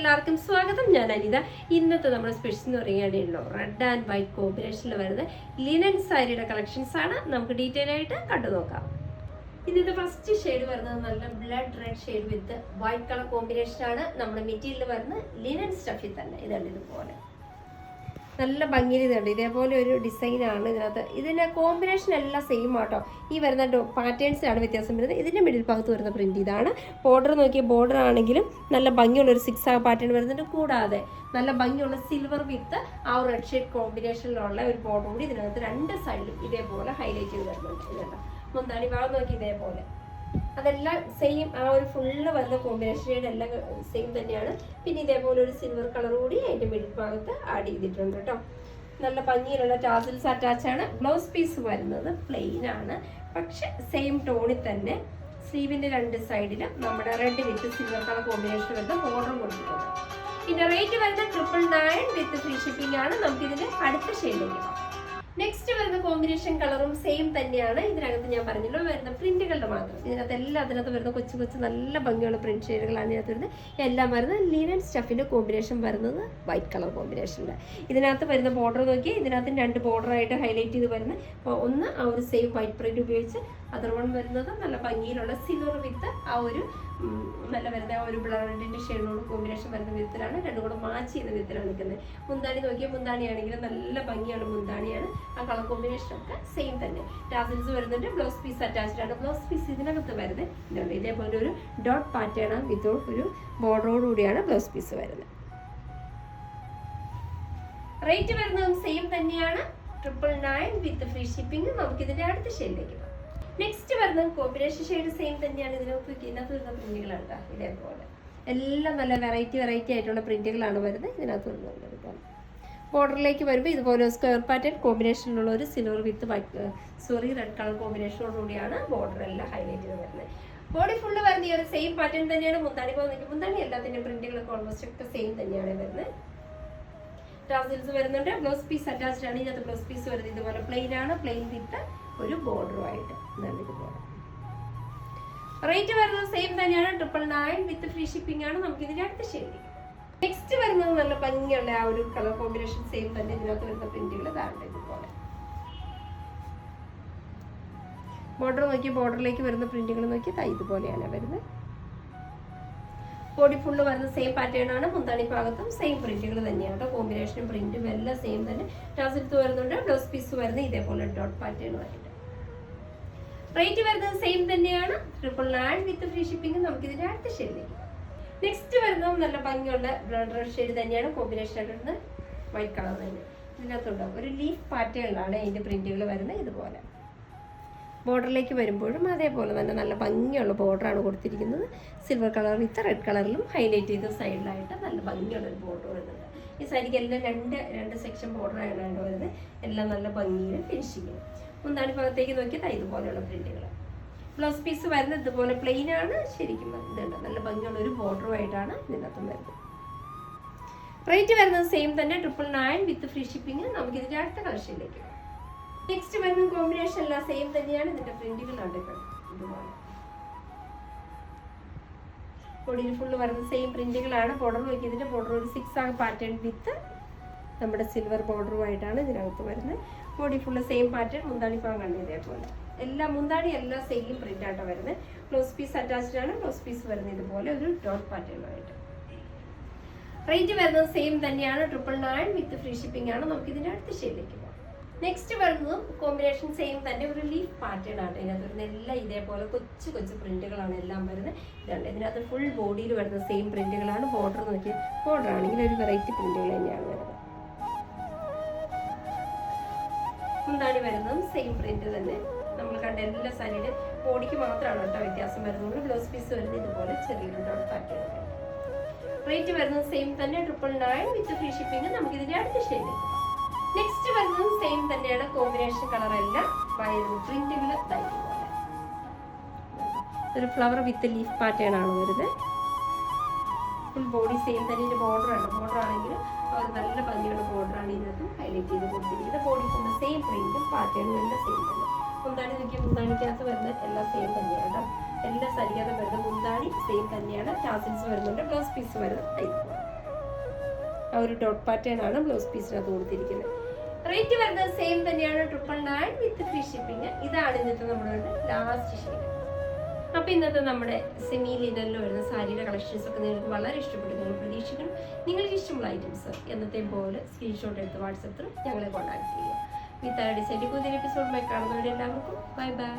എല്ലാവർക്കും സ്വാഗതം. ഞാൻ അനിത. ഇന്നത്തെ നമ്മുടെ സ്പെഷ്യൽ എന്ന് പറയുകയാണല്ലോ റെഡ് ആൻഡ് വൈറ്റ് കോമ്പിനേഷനിൽ വരുന്ന ലിനൻ സാരിയുടെ കളക്ഷൻസ് ആണ്. നമുക്ക് ഡീറ്റെയിൽ ആയിട്ട് കണ്ടു നോക്കാം. ഇതിന്റെ ഫസ്റ്റ് ഷെയ്ഡ് വരുന്നത് നല്ല ബ്ലഡ് റെഡ് ഷെയ്ഡ് വിത്ത് വൈറ്റ് കളർ കോമ്പിനേഷൻ ആണ്. നമ്മുടെ മെറ്റീരിയൽ വരുന്നത് ലിനൻ സ്റ്റഫിൽ തന്നെ. ഇതാണ് ഇതുപോലെ നല്ല ഭംഗിയിൽ ഇതുണ്ട്. ഇതേപോലെ ഒരു ഡിസൈനാണ് ഇതിനകത്ത്. ഇതിന്റെ കോമ്പിനേഷൻ എല്ലാം സെയിം ആട്ടോ. ഈ വരുന്ന പാറ്റേൺസിലാണ് വ്യത്യാസം വരുന്നത്. ഇതിന്റെ മിഡിൽ ഭാഗത്ത് വരുന്ന പ്രിന്റ് ഇതാണ്. ബോർഡർ നോക്കിയ ബോർഡർ ആണെങ്കിലും നല്ല ഭംഗിയുള്ള ഒരു 6 പാറ്റേൺ വരുന്നുണ്ട്. കൂടാതെ നല്ല ഭംഗിയുള്ള സിൽവർ വിത്ത് ആ ഒരു റെഡ് ഷെയ്ഡ് കോമ്പിനേഷനിലുള്ള ഒരു ബോർഡർ കൂടി ഇതിനകത്ത് രണ്ട് സൈഡിലും ഇതേപോലെ ഹൈലൈറ്റ് ചെയ്ത് വരുന്നുണ്ട്. ഇതുണ്ട് മുന്താണി ഭാഗം നോക്കി ഇതേപോലെ അതെല്ലാം സെയിം. ആ ഒരു ഫുള്ള് വരുന്ന കോമ്പിനേഷൻ എല്ലാം സെയിം തന്നെയാണ്. പിന്നെ ഇതേപോലെ ഒരു സിൽവർ കളർ കൂടി അതിന്റെ മിഡിൽ ഭാഗത്ത് ആഡ് ചെയ്തിട്ടുണ്ട് കേട്ടോ. നല്ല ഭംഗിയിലുള്ള ടാസിൽസ് അറ്റാച്ച് ആണ്. ബ്ലൗസ് പീസ് വരുന്നത് പ്ലെയിൻ ആണ്, പക്ഷെ സെയിം ടോണിൽ തന്നെ സ്ലീവിന്റെ രണ്ട് സൈഡിലും നമ്മുടെ read with silver colour combination വരുന്ന ബോർഡർ കൊടുത്തിട്ടുണ്ട്. പിന്നെ റേറ്റ് വരുന്നത് 999 വിത്ത് ഫ്രീ ഷിപ്പിംഗ് ആണ്. നമുക്ക് ഇതിന്റെ അടുത്ത ഷെയ്ഡിലേക്ക് പോകാം. നെക്സ്റ്റ് വരുന്ന കോമ്പിനേഷൻ കളറും സെയിം തന്നെയാണ്. ഇതിനകത്ത് ഞാൻ പറഞ്ഞല്ലോ വരുന്ന പ്രിന്റുകളുടെ മാത്രം. അതിനകത്ത് വരുന്ന കൊച്ചു കൊച്ചു നല്ല ഭംഗിയുള്ള പ്രിന്റ് ഷെയ്ഡുകളാണ് ഇതിനകത്ത് വരുന്നത്. എല്ലാം വരുന്നത് ലിനൻ സ്റ്റഫിന്റെ കോമ്പിനേഷൻ വരുന്നത് വൈറ്റ് കളർ കോമ്പിനേഷനിൽ. ഇതിനകത്ത് വരുന്ന ബോർഡർ നോക്കി ഇതിനകത്ത് രണ്ട് ബോർഡറായിട്ട് ഹൈലൈറ്റ് ചെയ്ത് വരുന്നത്. ഒന്ന് ആ ഒരു സെയിം വൈറ്റ് പ്രിന്റ് ഉപയോഗിച്ച്, അതർ വൺ വരുന്നത് നല്ല ഭംഗിയിലുള്ള സിൽവർ വിത്ത് ആ ഒരു നല്ല വരുന്ന ആ ഒരു ബ്ലഡിന്റെ ഷെയ്ഡിനോട് കോമ്പിനേഷൻ വരുന്ന വിധത്തിലാണ്. രണ്ടും കൂടെ മാച്ച് ചെയ്യുന്ന വിധത്തിലാണ് നിൽക്കുന്നത്. മുന്താണി നോക്കിയാൽ മുന്താണിയാണെങ്കിലും നല്ല ഭംഗിയുള്ള മുന്താണിയാണ്. ആ കളർ കോമ്പിനേഷൻ ഒക്കെ സെയിം തന്നെ. ടാസിൽസ് വരുന്നുണ്ട്. ബ്ലൗസ് പീസ് അറ്റാച്ച്ഡ് ആണ്. ബ്ലൗസ് പീസ് ഇതിനകത്ത് വരുന്നത് ഇതുണ്ട്. ഇതേപോലെ ഒരു ഡോട്ട് പാറ്റേൺ വിത്തൗട്ട് ഒരു ബോർഡറോട് കൂടിയാണ് ബ്ലൗസ് പീസ് വരുന്നത്. റേറ്റ് വരുന്നതും സെയിം തന്നെയാണ്. 999 വിത്ത് ഫ്രീ ഷിപ്പിംഗ്. നമുക്ക് ഇതിന്റെ അടുത്ത ഷെയ്ഡിലേക്ക് പോകാം. നെക്സ്റ്റ് വരുന്നത് കോമ്പിനേഷൻ ഷെയ്ഡ് സെയിം തന്നെയാണ്. ഇതിനകത്ത് വരുന്ന പ്രിന്റുകളുണ്ട് ഇതേപോലെ. എല്ലാം നല്ല വെറൈറ്റി ആയിട്ടുള്ള പ്രിന്റുകളാണ് വരുന്നത്. ഇതിനകത്ത് വരുന്നത് ബോർഡറിലേക്ക് വരുമ്പോൾ ഇതുപോലെ സ്ക്വയർ പാറ്റേൺ കോമ്പിനേഷനിലുള്ള ഒരു സിൽവർ വിത്ത് റെഡ് കളർ കോമ്പിനേഷനോടുകൂടിയാണ് ബോർഡർ എല്ലാം ഹൈലൈറ്റ് ചെയ്ത് വരുന്നത്. ബോഡി ഫുള്ള് വരുന്ന ഈ ഒരു സെയിം പാറ്റേൺ തന്നെയാണ്. മുന്താണി എല്ലാത്തിൻ്റെ പ്രിന്റുകളൊക്കെ ഓൾമോസ്റ്റ് ഒക്കെ സെയിം തന്നെയാണ് വരുന്നത്. ടാസിൽസ് വരുന്നുണ്ട്. ബ്ലൗസ് പീസ് അറ്റാച്ച്ഡ് ആണ്. ഇതിനകത്ത് ബ്ലൗസ് പീസ് വരുന്നത് ഇതുപോലെ പ്ലെയിൻ ആണ്. പ്ലെയിൻ വിത്ത് ഒരു ബോർഡറുമായിട്ട് ഇതുപോലെ. റേറ്റ് വരുന്നത് സെയിം തന്നെയാണ്. 999 വിത്ത് ഫ്രീ ഷിപ്പിംഗ് ആണ്. നമുക്ക് ഇതിന്റെ അടുത്ത ഷെയ്ഡ്. നെക്സ്റ്റ് വരുന്നത് നല്ല ഭംഗിയുള്ള ആ ഒരു കളർ കോമ്പിനേഷൻ സെയിം തന്നെ. ഇതിനകത്ത് വരുന്ന പ്രിന്റുകൾ ഇതാണ് ഇതുപോലെ. ബോർഡർ നോക്കി ബോർഡറിലേക്ക് വരുന്ന പ്രിന്റുകൾ നോക്കി ഇതുപോലെയാണ് വരുന്നത്. ബോഡി ഫുള്ള് വരുന്ന സെയിം പാറ്റേൺ ആണ്. മുന്താണി ഭാഗത്തും സെയിം പ്രിന്റുകൾ തന്നെയാണ്. കോമ്പിനേഷനും പ്രിന്റും എല്ലാം സെയിം തന്നെ. ടാസിൽസ് വരുന്നുണ്ട്. ബ്ലൗസ് പീസ് വരുന്നത് ഇതേപോലെ ഡോട്ട് പാറ്റേണുമായിട്ട്. റേറ്റ് വരുന്നത് സെയിം തന്നെയാണ്. 999 വിത്ത് ഫ്രീ ഷിപ്പിംഗ്. നമുക്ക് ഇതിന്റെ അടുത്ത ഷെയ്ഡിലേക്ക്. നെക്സ്റ്റ് വരുന്നതും നല്ല ഭംഗിയുള്ള റെഡ് ഷെയ്ഡ് തന്നെയാണ്. കോമ്പിനേഷൻ ആയിട്ട് വൈറ്റ് കളർ തന്നെ. ഇതിനകത്തുണ്ടാവും ഒരു ലീഫ് പാറ്റേണിലാണ് അതിന്റെ പ്രിന്റുകൾ വരുന്നത് ഇതുപോലെ. ബോർഡറിലേക്ക് വരുമ്പോഴും അതേപോലെ തന്നെ നല്ല ഭംഗിയുള്ള ബോർഡറാണ് കൊടുത്തിരിക്കുന്നത്. സിൽവർ കളർ വിത്ത് റെഡ് കളറിലും ഹൈലൈറ്റ് ചെയ്ത സൈഡിലായിട്ട് നല്ല ഭംഗിയുള്ള ഒരു ബോർഡർ വരുന്നുണ്ട്. ഈ സാരിക്ക് എല്ലാം രണ്ട് സെക്ഷൻ ബോർഡറാണ് വരുന്നത്. എല്ലാം നല്ല ഭംഗിയിൽ ഫിനിഷിങ്. മുന്താണി ഭാഗത്തേക്ക് നോക്കിയാൽ ഇതുപോലെയുള്ള പ്രിന്റുകൾ. ബ്ലൗസ് പീസ് വരുന്നത് ഇതുപോലെ പ്ലെയിൻ ആണ്. ശരിക്കും ഇതുണ്ട് നല്ല ഭംഗിയുള്ള ഒരു ബോർഡറുമായിട്ടാണ് ഇതിനകത്തും വരുന്നത്. റേറ്റ് വരുന്നത് സെയിം തന്നെ. 999 വിത്ത് ഫ്രീ ഷിപ്പിംഗ്. നമുക്ക് ഇതിന്റെ അടുത്ത കളക്ഷനിലേക്ക്. നെക്സ്റ്റ് വരുന്ന കോമ്പിനേഷൻ എല്ലാം സെയിം തന്നെയാണ്. ഇതിന്റെ പ്രിന്റുകളാണ് ഇതുപോലെ. ബോഡിയിൽ ഫുള്ള് വരുന്ന സെയിം പ്രിന്റുകളാണ്. ബോർഡർ നോക്കി ഇതിന്റെ ബോർഡർ ഒരു 6 പാറ്റേൺ വിത്ത് നമ്മുടെ സിൽവർ ബോർഡറുമായിട്ടാണ് ഇതിനകത്ത് വരുന്നത്. Body full same pattern. മുന്താണി ഭാഗം കണ്ടു ഇതേപോലെ. മുന്താണി എല്ലാം സെയിം പ്രിന്റ് ആയിട്ടാണ് വരുന്നത്. ബ്ലൗസ് പീസ് അറ്റാച്ച്ഡ് ആണ്. ബ്ലൗസ് പീസ് വരുന്നത് ഇതുപോലെ ഒരു ഡോട്ട് പാറ്റേണുമായിട്ട്. റേറ്റ് വരുന്നത് സെയിം തന്നെയാണ്. 999 വിത്ത് ഫ്രീ ഷിപ്പിംഗ് ആണ്. നമുക്ക് ഇതിന്റെ അടുത്ത ഷെയ്ഡിലേക്ക് പോകാം. നെക്സ്റ്റ് വരുന്നതും കോമ്പിനേഷൻ സെയിം തന്നെ. ഒരു ലീഫ് പാറ്റേൺ ആണ് ഇതിനകത്ത് വരുന്നത്. എല്ലാം ഇതേപോലെ കൊച്ചു കൊച്ചു പ്രിന്റുകളാണ് എല്ലാം വരുന്നത്. ഇതുണ്ട് ഇതിനകത്ത് ഫുൾ ബോഡിയിൽ വരുന്ന സെയിം പ്രിന്റുകളാണ്. ബോർഡർ നോക്കിയാൽ ബോർഡർ ആണെങ്കിൽ ഒരു വെറൈറ്റി പ്രിന്റുകൾ തന്നെയാണ് വരുന്നത്. മുന്താണി വരുന്നതും സെയിം പ്രിന്റ് തന്നെ. നമ്മൾ കണ്ട എല്ലാ സാരിയുടെ ബോഡിക്ക് മാത്രമാണ് കേട്ടോ വ്യത്യാസം വരുന്നത്. ബ്ലൗസ് പീസ് വരുന്നത് ഇതുപോലെ ചെറിയൊരു ഡോട്ട് പാറ്റേൺ. റേറ്റ് വരുന്നത് സെയിം തന്നെ. 999 വിത്ത് ഫ്രീ ഷിപ്പിംഗ്. നമുക്ക് ഇതിന്റെ അടുത്ത ഷെയ്ഡ്. നെക്സ്റ്റ് വരുന്നതും സെയിം തന്നെയാണ്. കോമ്പിനേഷൻ കളർ എല്ലാം പ്രിന്റുകൾ ഇതുപോലെ. ഒരു ഫ്ലവർ വിത്ത് ലീഫ് പാറ്റേൺ ആണ് വരുന്നത്. ഫുൾ ബോഡി സെയിം തന്നെ. ബോർഡർ ആണെങ്കിൽ ഒരു നല്ല ഭംഗിയുള്ള ബോർഡറാണ് ഇതിനകത്ത് ഹൈലൈറ്റ് ചെയ്ത് കൊടുത്തിരിക്കുന്നത്. ബോഡി ഫുൾ സെയിം പ്രിന്റും പാറ്റേണും എല്ലാം സെയിം തന്നെ. മുന്താണി നോക്കി, മുന്താണിക്കകത്ത് വരുന്ന എല്ലാം സെയിം തന്നെയാണ് കേട്ടോ. എല്ലാ സാരിക്കകത്ത് വരുന്ന മുന്താണി സെയിം തന്നെയാണ്. ടാസിൽസ് വരുന്നുണ്ട്. ബ്ലൗസ് പീസ് വരുന്നത് ആ ഒരു ഡോട്ട് പാറ്റേൺ ആണ് ബ്ലൗസ് പീസിനകത്ത് കൊടുത്തിരിക്കുന്നത്. റേറ്റ് വരുന്നത് സെയിം തന്നെയാണ്, 999 വിത്ത് ഫ്രീ ഷിപ്പിംഗ്. ഇതാണ് ഇന്നത്തെ നമ്മുടെ ലാസ്റ്റ് ഷെയ്ഡ്. അപ്പൊ ഇന്നത്തെ നമ്മുടെ സെമി ലിനനിൽ വരുന്ന സാരിയുടെ കളക്ഷൻസ് ഒക്കെ നിങ്ങൾക്ക് വളരെ ഇഷ്ടപ്പെട്ടു നിങ്ങൾ പ്രതീക്ഷിക്കണം. നിങ്ങൾക്ക് ഇഷ്ടമുള്ള ഐറ്റംസ് എന്നത്തെ പോലെ സ്ക്രീൻഷോട്ട് എടുത്ത് വാട്സപ്പിൽ ഞങ്ങളെ കോൺടാക്ട് ചെയ്യുക. വിത്ത് ഡിസൈൻ്റെ പുതിയ എപ്പിസോഡുമായി കാണുന്നവരെല്ലാവർക്കും ബൈ ബൈ.